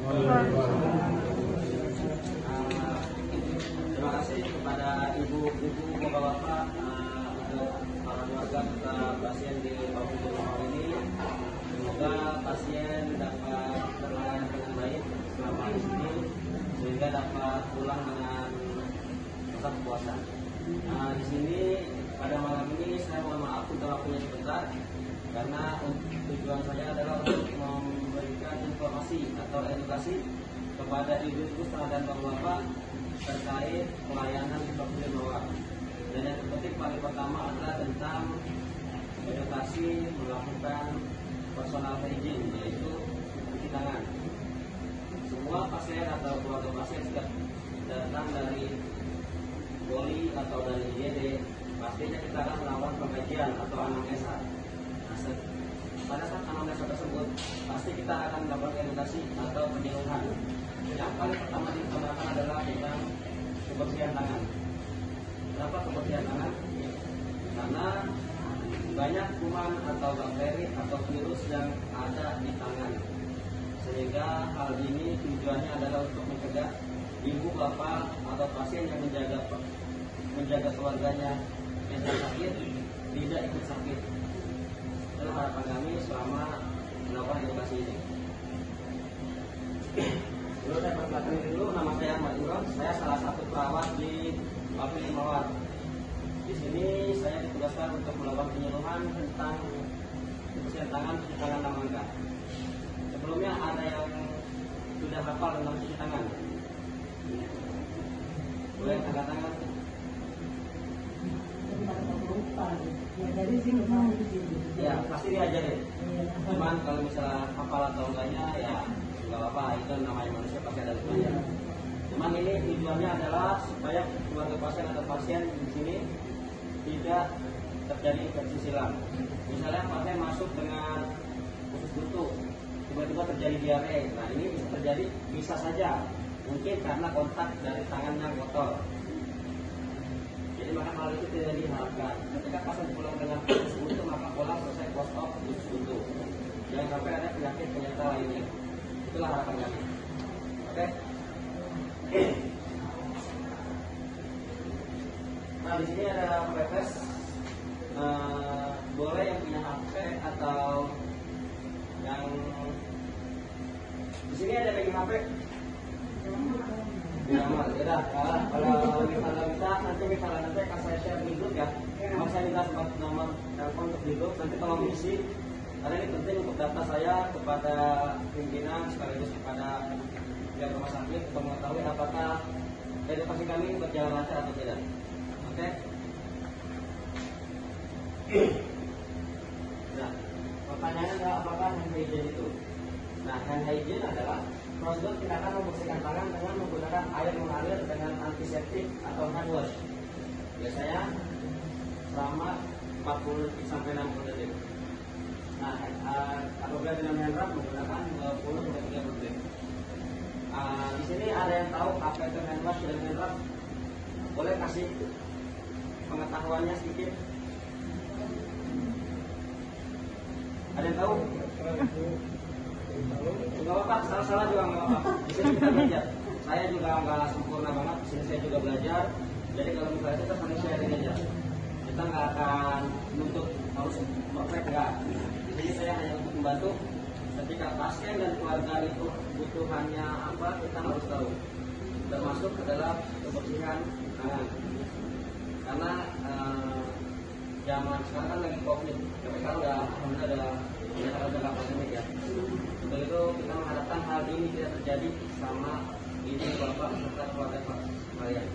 Terima kasih kepada ibu-ibu, bapak-bapak, untuk para keluarga serta pasien di Bapil Mawar ini. Semoga pasien dapat terlayani dengan baik selama di sini, sehingga dapat pulang dengan tetap puasa. Di sini pada malam ini saya mohon maaf untuk waktunya sebentar, karena tujuan saya adalah untuk memberikan informasi atau edukasi kepada ibu-ibu dan bapak-bapak terkait pelayanan di Bapil Mawar. Dan yang terpenting paling pertama adalah tentang edukasi melakukan personal hygiene, yaitu cuci tangan. Semua pasien atau keluarga pasien sudah datang dari poli atau dari IGD, pastinya kita akan melakukan pengajian atau anamnesa. Pada saat anamnesa tersebut, pasti kita akan melakukan edukasi atau penyuluhan. Yang paling pertama diutamakan adalah tentang kebersihan tangan. Kenapa kebersihan tangan? Karena banyak kuman atau bakteri atau virus yang ada di tangan. Sehingga hal ini tujuannya adalah untuk mencegah ibu, bapak, atau pasien yang menjaga keluarganya yang sakit tidak ikut sakit. Itulah harapan kami selama melakukan edukasi ini. Dulu saya perkenalkan dulu, nama saya Ahmad Imron. Saya salah satu perawat di Bapil Mawar. Di sini saya ditugaskan untuk melakukan penyuluhan tentang kebersihan tangan, cuci tangan dalam langkah. Sebelumnya ada yang sudah hafal tentang cuci tangan? Boleh angkat tangan? Ya, pasti diajarin. Cuman kalau misalnya hafal atau enggaknya ya nggak apa-apa, itu namanya manusia, pasti ada lupanya. Cuman ini tujuannya adalah supaya keluarga pasien atau pasien di sini tidak terjadi infeksi silang. Misalnya pasien masuk dengan usus buntu, tiba-tiba terjadi diare. Nah, ini bisa terjadi, bisa saja mungkin karena kontak dari tangan yang kotor. Jadi maka hal itu tidak diharapkan. Ketika pasien pulang dengan usus buntu, maka pulang selesai post op usus buntu. Jangan sampai ada penyakit penyerta lainnya. Itulah harapan kami. Oke. Nah, di sini ada pepes. Boleh yang punya HP atau yang di sini ada pegang HP. Ya, udah. Kalau misalnya nanti akan saya share di grup ya. Mau saya minta nomor telepon untuk di grup. Nanti tolong diisi. Karena ini penting untuk data saya kepada pimpinan sekaligus kepada pihak rumah sakit untuk mengetahui apakah edukasi kami berjalan lancar atau tidak. Oke. Nah, pertanyaannya adalah apakah hand hygiene itu? Nah, hand hygiene adalah prosedur kita akan membersihkan tangan dengan menggunakan air mengalir dengan antiseptik atau hand wash. Biasanya selama 40 sampai 60 detik. Nah, apabila dengan hand rub menggunakan 20 sampai 30 detik. Di sini ada yang tahu apa itu hand wash dan hand rub? Boleh kasih pengetahuannya sedikit? Ada yang tahu? Enggak apa-apa, salah-salah juga enggak apa-apa. Di sini kita belajar. Saya juga enggak sempurna banget. Di sini saya juga belajar. Jadi kalau misalnya kita saling sharing aja. Kita enggak akan menuntut harus perfect, enggak. Di sini saya hanya untuk membantu. Ketika pasien dan keluarga itu kebutuhannya apa, kita harus tahu. Termasuk adalah kebersihan tangan. Karena zaman sekarang kan lagi COVID, tapi sekarang udah pandemi ya. Untuk itu kita mengharapkan hal ini tidak terjadi sama ibu, bapak serta keluarga kalian.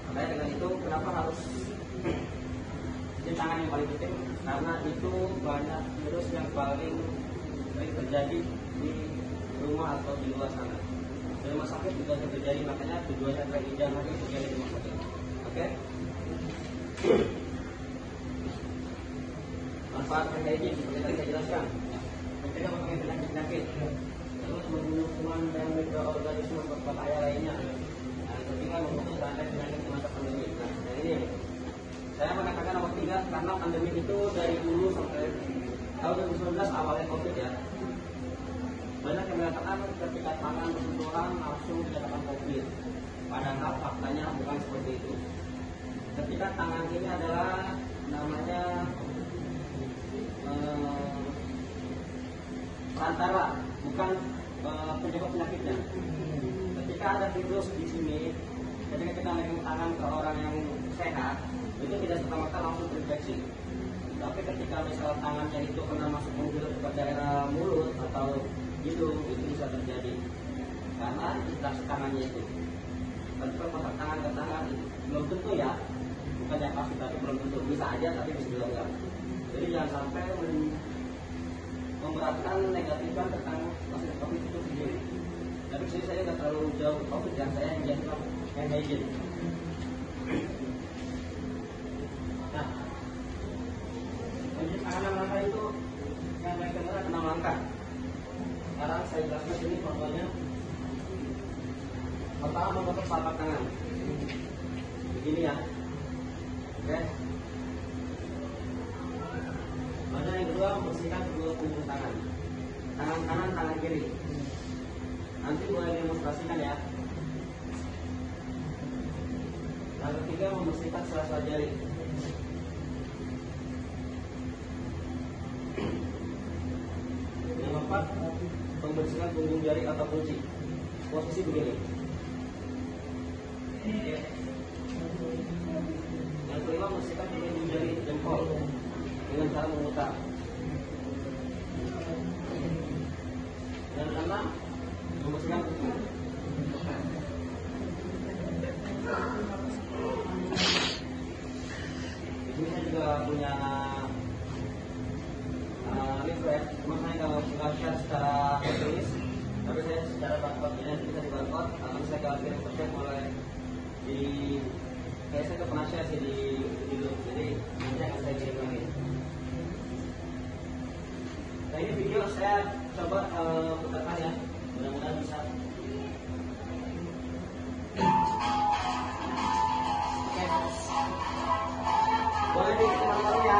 Makanya dengan itu kenapa harus cuci tangan yang paling penting? Karena itu banyak virus yang paling sering terjadi di rumah atau di luar sana. Di rumah sakit juga terjadi, makanya tujuannya adalah jangan lagi terjadi di rumah sakit. Oke? Manfaat hand hygiene seperti tadi saya jelaskan, mencegah berbagai penyakit, terus membunuh kuman dan mikroorganisme berbahaya lainnya. Nah, ketiga memutus rantai penyakit di masa pandemi. Nah, ini saya mengatakan nomor 3 karena pandemi itu dari dulu sampai tahun 2019 awalnya COVID ya. Banyak yang mengatakan ketika tangan bersentuhan langsung dikatakan COVID. Padahal faktanya bukan seperti itu. Ketika tangan ini adalah namanya perantara, bukan penyebab penyakitnya. Ketika ada virus di sini, ketika kita memegang tangan ke orang yang sehat, itu tidak serta-merta langsung terinfeksi. Tapi ketika misalnya tangannya itu kena masuk ke daerah mulut atau hidung, itu bisa terjadi karena interaksi tangannya itu. Tentu kontak tangan ke tangan itu belum tentu ya, bukan yang pasti, tapi belum tentu. Bisa aja tapi bisa juga enggak. Jadi jangan sampai memberatkan negatifan tentang masalah COVID itu sendiri. Tapi sini saya nggak terlalu jauh ke COVID, dan saya yang jadi imagine. Nah, penanganan langkah itu yang baik adalah 6 langkah. Sekarang saya jelaskan sini contohnya. Pertama, membentuk telapak tangan. Begini ya. Oke. Kemudian yang kedua, membersihkan kedua punggung tangan. Tangan kanan, tangan kiri. Nanti boleh demonstrasikan ya. Yang ketiga, membersihkan sela-sela jari. Yang keempat, membersihkan punggung jari atau kunci. Posisi begini. Yang kelima, membersihkan punggung jari jempol dengan cara memutar. Yang keenam, membersihkan kuku. Di sini saya juga punya request, cuma saya kalau share secara tertulis, tapi saya secara barcode ini nanti bisa di barcode, akan saya kirim ke oleh di kayak saya pernah share sih di grup, jadi nanti akan saya kirim lagi. Nah, ini video saya coba putarkan ya, mudah-mudahan bisa. Oke, boleh diteman-teman ya.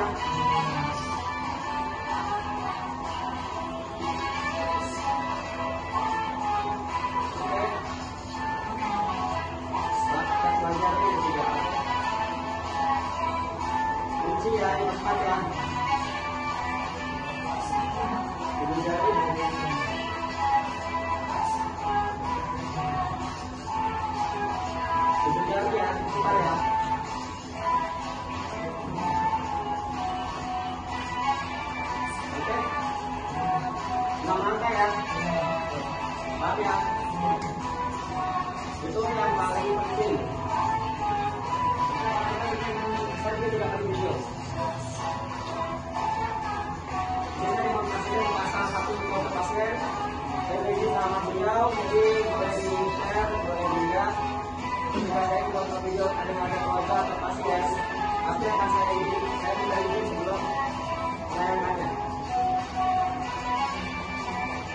Itu yang paling penting. Saya tidak akan video. Saya demonstrasikan dengan salah satu kelompok pasien. Saya beri nama beliau, jadi boleh di share, boleh dilihat. Jika saya buat video ada keluarga atau pasien, pasti akan saya minta izin sebelum saya nanya.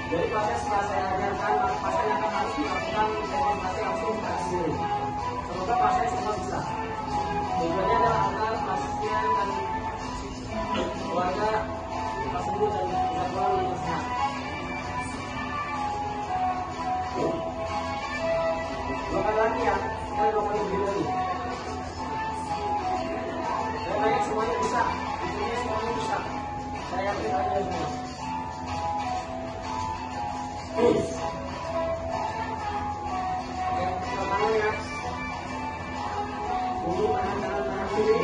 Jadi proses setelah saya ajarkan, pasien akan harus melakukan demonstrasi langsung ke sendiri. Semoga pasien semua bisa. Tujuannya adalah agar pasien dan keluarga bisa sembuh dan bisa pulang dengan sehat. Dua kali lagi ya, saya 2 kali video ini. Saya tanya semuanya bisa, intinya semuanya bisa. Saya yakin aja semua. Oke, tangan ya. Dulu tangan kiri.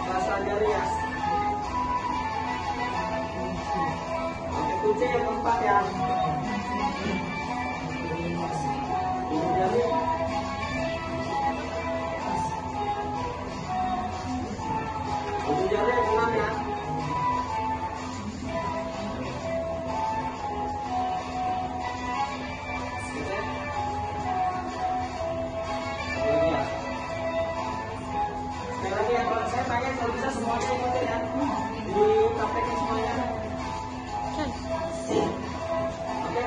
Rasa jari ya. Oke, kunci yang keempat ya. Kunci jari. Kunci jari yang keenam ya. Kalau bisa semuanya ikutin ya, di praktekin semuanya. Oke,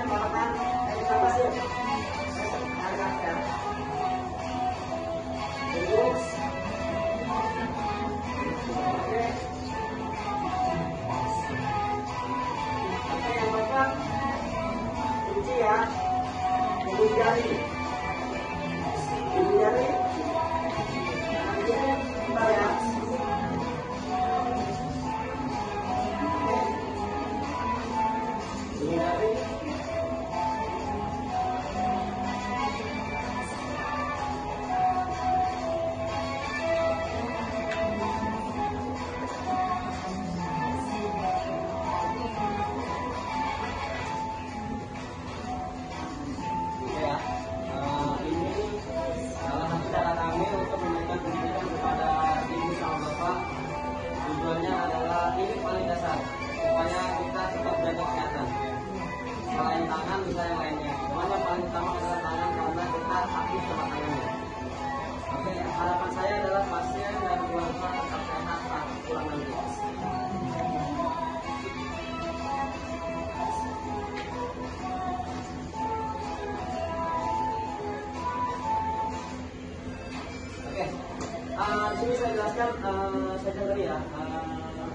jelaskan saja tadi ya,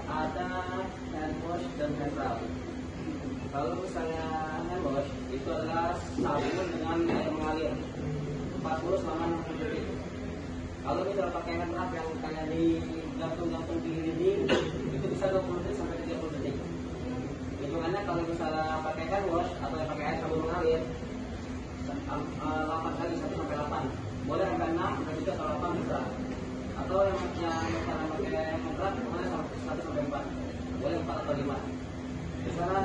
ada hand wash dan hand rub. Kalau misalnya hand wash itu adalah sabun dengan air mengalir 40 selama 60 detik. Kalau misalnya pakai hand rub yang kayak di gantung-gantung di dinding, itu bisa 20 detik sampai 30 detik. Hitungannya kalau misalnya pakai hand wash atau pakai air sabun mengalir 8 kali 1 sampai 8. Boleh sampai 6, sampai 7 atau 8 bisa. Atau yang misalnya pakai hand rub boleh 1 sampai 4. Boleh 4 atau 5. Misalnya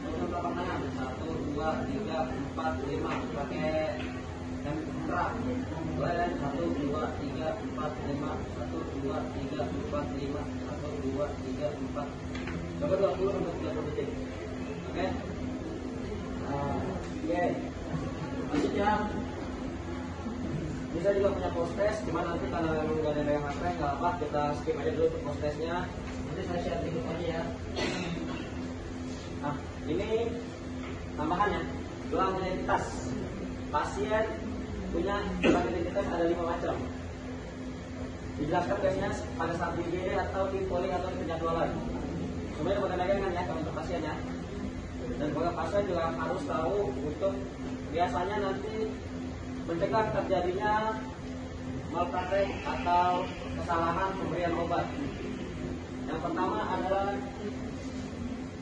untuk telapak tangan 1, 2, 3, 4, 5 pakai hand rub. Boleh 1, 2, 3, 4, 5, 1, 2, 3, 4, 5, 1, 2, 3, 4. Coba 20 sampai 30 detik. Oke. Maksudnya bisa juga punya post test, cuman nanti kalau nggak ada yang HP nggak apa, kita skip aja dulu untuk post testnya. Nanti saya share di grup aja ya. Nah, ini tambahannya gelang identitas. Pasien punya gelang identitas ada 5 macam. Dijelaskan biasanya pada saat di IGD atau di poli atau di penjadwalan. Semuanya pakai dagangan ya kalau untuk pasiennya. Dan kalau pasien juga harus tahu untuk biasanya nanti mencegah terjadinya malpraktek atau kesalahan pemberian obat. Yang pertama adalah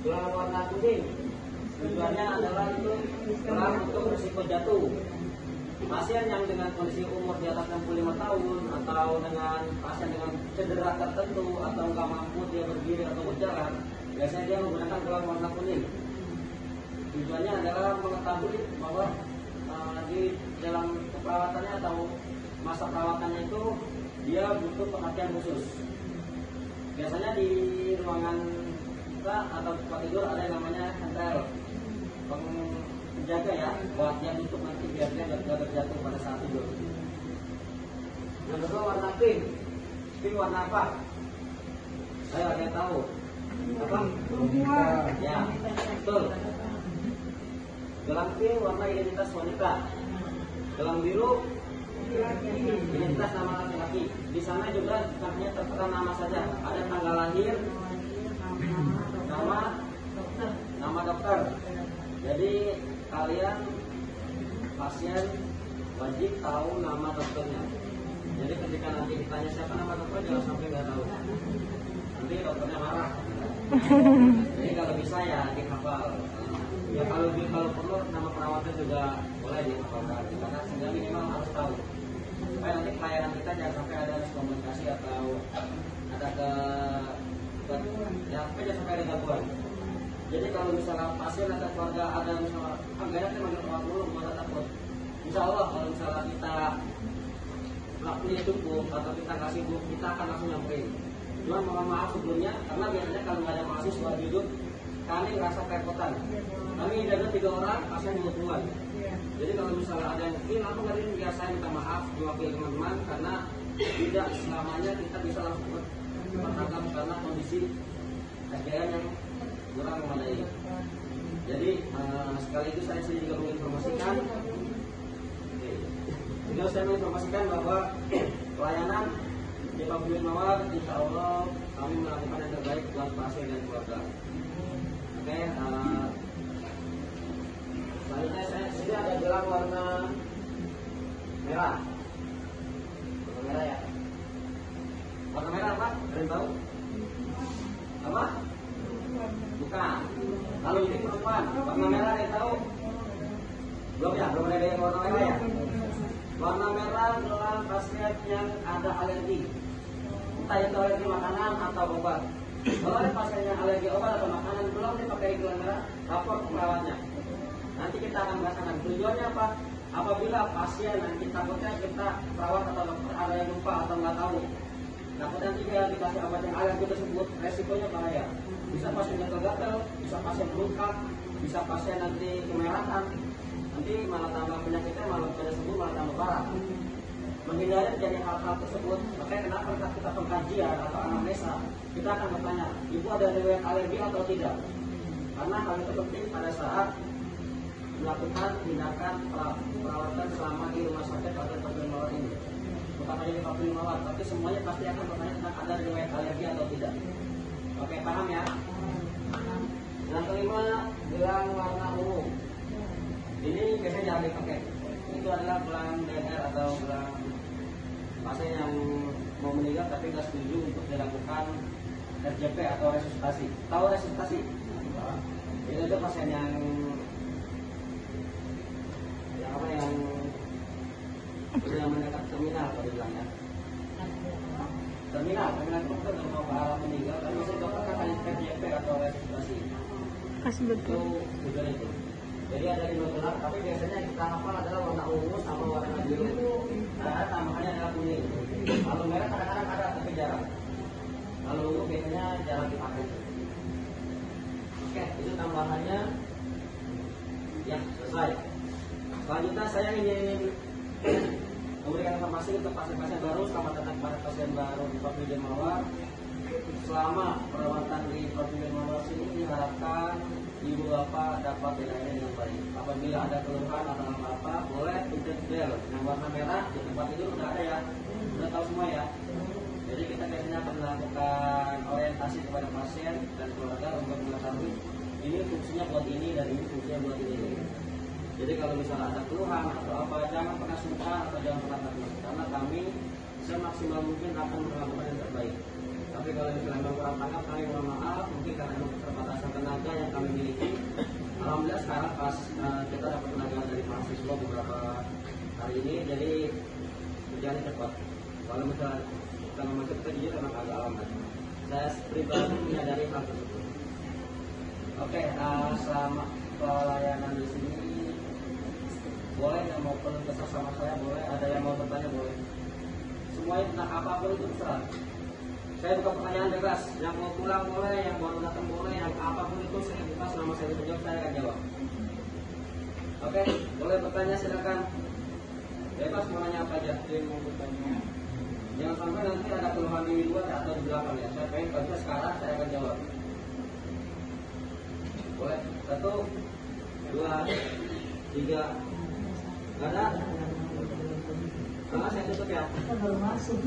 gelang warna kuning. Tujuannya adalah itu gelang untuk risiko jatuh. Pasien yang dengan kondisi umur di atas 65 tahun atau dengan pasien dengan cedera tertentu atau nggak mampu dia berdiri atau berjalan, biasanya dia menggunakan gelang warna kuning. Tujuannya adalah mengetahui bahwa di dalam perawatannya atau masa perawatannya itu dia butuh perhatian khusus. Biasanya di ruangan kita atau tempat tidur ada yang namanya entel, penjaga ya, buat dia tutup nanti biar dia nggak terjatuh pada saat tidur. Yang kedua warna pink. Pink warna apa? Ayo ada yang tahu? Apa? Ya, betul. Gelang pink warna identitas wanita. Gelang biru identitas nama laki-laki. Di sana juga hanya tertera nama saja. Ada tanggal lahir, nama dokter. Jadi kalian pasien wajib tahu nama dokternya. Jadi ketika nanti ditanya siapa nama dokter, jangan sampai nggak tahu. Nanti dokternya marah. Jadi kalau bisa ya dihafal. Ya kalau perlu nama perawatnya juga boleh dihafalkan. Karena sehingga minimal harus tahu. Supaya nanti pelayanan kita jangan sampai ada miskomunikasi atau ada jangan sampai ada gangguan. Jadi kalau misalnya pasien atau keluarga ada misalnya angganya kita manggil orang dulu, malah takut. Insya Allah kalau misalnya kita waktunya cukup atau kita kasih buku, kita akan langsung nyamperin. Cuma mohon maaf sebelumnya, karena biasanya kalau nggak ada mahasiswa duduk, kami merasa kerepotan. Kami ada 3 orang, pasien 20-an. Jadi kalau misalnya ada yang ini langsung hari ini biasa minta maaf diwakili teman-teman, karena tidak selamanya kita bisa langsung bertangkap karena kondisi SDM yang kurang memadai. Jadi sekali itu saya juga menginformasikan. Juga saya menginformasikan bahwa pelayanan di Pabrik Mawar, insya Allah kami melakukan yang terbaik buat pasien dan keluarga. Oke, selanjutnya sini ada gelang warna merah. Warna merah ya. Warna merah apa? Ada yang tahu? Apa? Bukan. Lalu ini perempuan. Warna merah ada yang tahu? Belum ya? Belum ada yang warna merah ya? Warna merah adalah pasien yang ada alergi. Entah itu alergi makanan atau obat. Kalau ada pasien yang alergi obat atau makanan, belum dipakai gelang merah, lapor ke perawatnya. Nanti kita akan merasakan tujuannya apa? Apabila pasien nanti takutnya kita perawat atau dokter ada yang lupa atau nggak tahu, takutnya nanti dia dikasih obat yang alergi tersebut, resikonya bahaya. Bisa pasien gatal-gatal, bisa pasien luka, bisa pasien nanti kemerahan, nanti malah tambah penyakitnya, malah tidak sembuh, malah tambah parah. Menghindari terjadi hal-hal tersebut, makanya kenapa kita pengkajian atau anamnesa, kita akan bertanya, ibu ada riwayat alergi atau tidak? Karena hal itu penting pada saat melakukan tindakan perawatan selama di rumah sakit atau Pabrik Mawar ini. bukan hanya 45 watt, tapi semuanya pasti akan bertanya tentang ada riwayat alergi atau tidak. Oke, paham ya? Yang kelima, gelang warna ungu. Ini biasanya jangan dipakai. Itu adalah gelang DNR atau gelang pasien yang mau meninggal tapi nggak setuju untuk dilakukan RJP atau resusitasi. Tahu resusitasi? Itu pasien yang apa yang sudah mendekat terminal kalau dibilangnya. Terminal itu kan mau ke arah meninggal, tapi bisa dokter kan RJP atau resusitasi. Kasih betul. Itu. Jadi ada 5 gelang, tapi biasanya yang kita hafal adalah warna ungu sama warna biru. Karena tambahannya adalah kuning. Kalau merah kadang-kadang ada, tapi jarang. Kalau ungu biasanya jarang dipakai. Oke, itu tambahannya. Ya, selesai. Selanjutnya saya ingin memberikan informasi untuk pasien-pasien baru. Selamat datang kepada pasien baru di Provinsi Mawar. Selama perawatan di Provinsi Mawar ini diharapkan ibu bapak dapat dilayani dengan baik. Apabila ada keluhan atau apa-apa, boleh pencet bel yang warna merah di tempat tidur udah ada ya, udah tahu semua ya. Jadi kita biasanya akan melakukan orientasi kepada pasien dan keluarga untuk mengetahui ini fungsinya buat ini dan ini fungsinya buat ini. Jadi kalau misalnya ada keluhan atau apa, jangan pernah sungkan atau jangan pernah takut, karena kami semaksimal mungkin akan melakukan yang terbaik. Tapi kalau misalnya kurang tanggap, kami mohon maaf, mungkin karena keterbatasan tenaga yang kami miliki. Alhamdulillah sekarang pas kita dapat tenaga dari mahasiswa beberapa hari ini, jadi kerjanya cepat. Kalau misalnya kita memang kita jujur memang agak lambat. Saya pribadi menyadari hal tersebut. Oke, selama pelayanan di sini boleh yang mau penuh kesal sama saya, boleh, ada yang mau bertanya boleh. Semuanya tentang apapun itu terserah. Saya buka pertanyaan bebas, yang mau pulang boleh, yang baru datang boleh, yang apapun itu saya buka, selama saya bisa jawab, saya akan jawab. Oke, boleh bertanya silakan. Bebas mau nanya apa aja. Yang mau bertanya. Jangan sampai nanti ada keluhan di luar atau di belakang ya. Saya pengen kalau sekarang saya akan jawab. Boleh. 1, 2, 3. Nggak ada? Karena saya tutup ya. Kita baru masuk.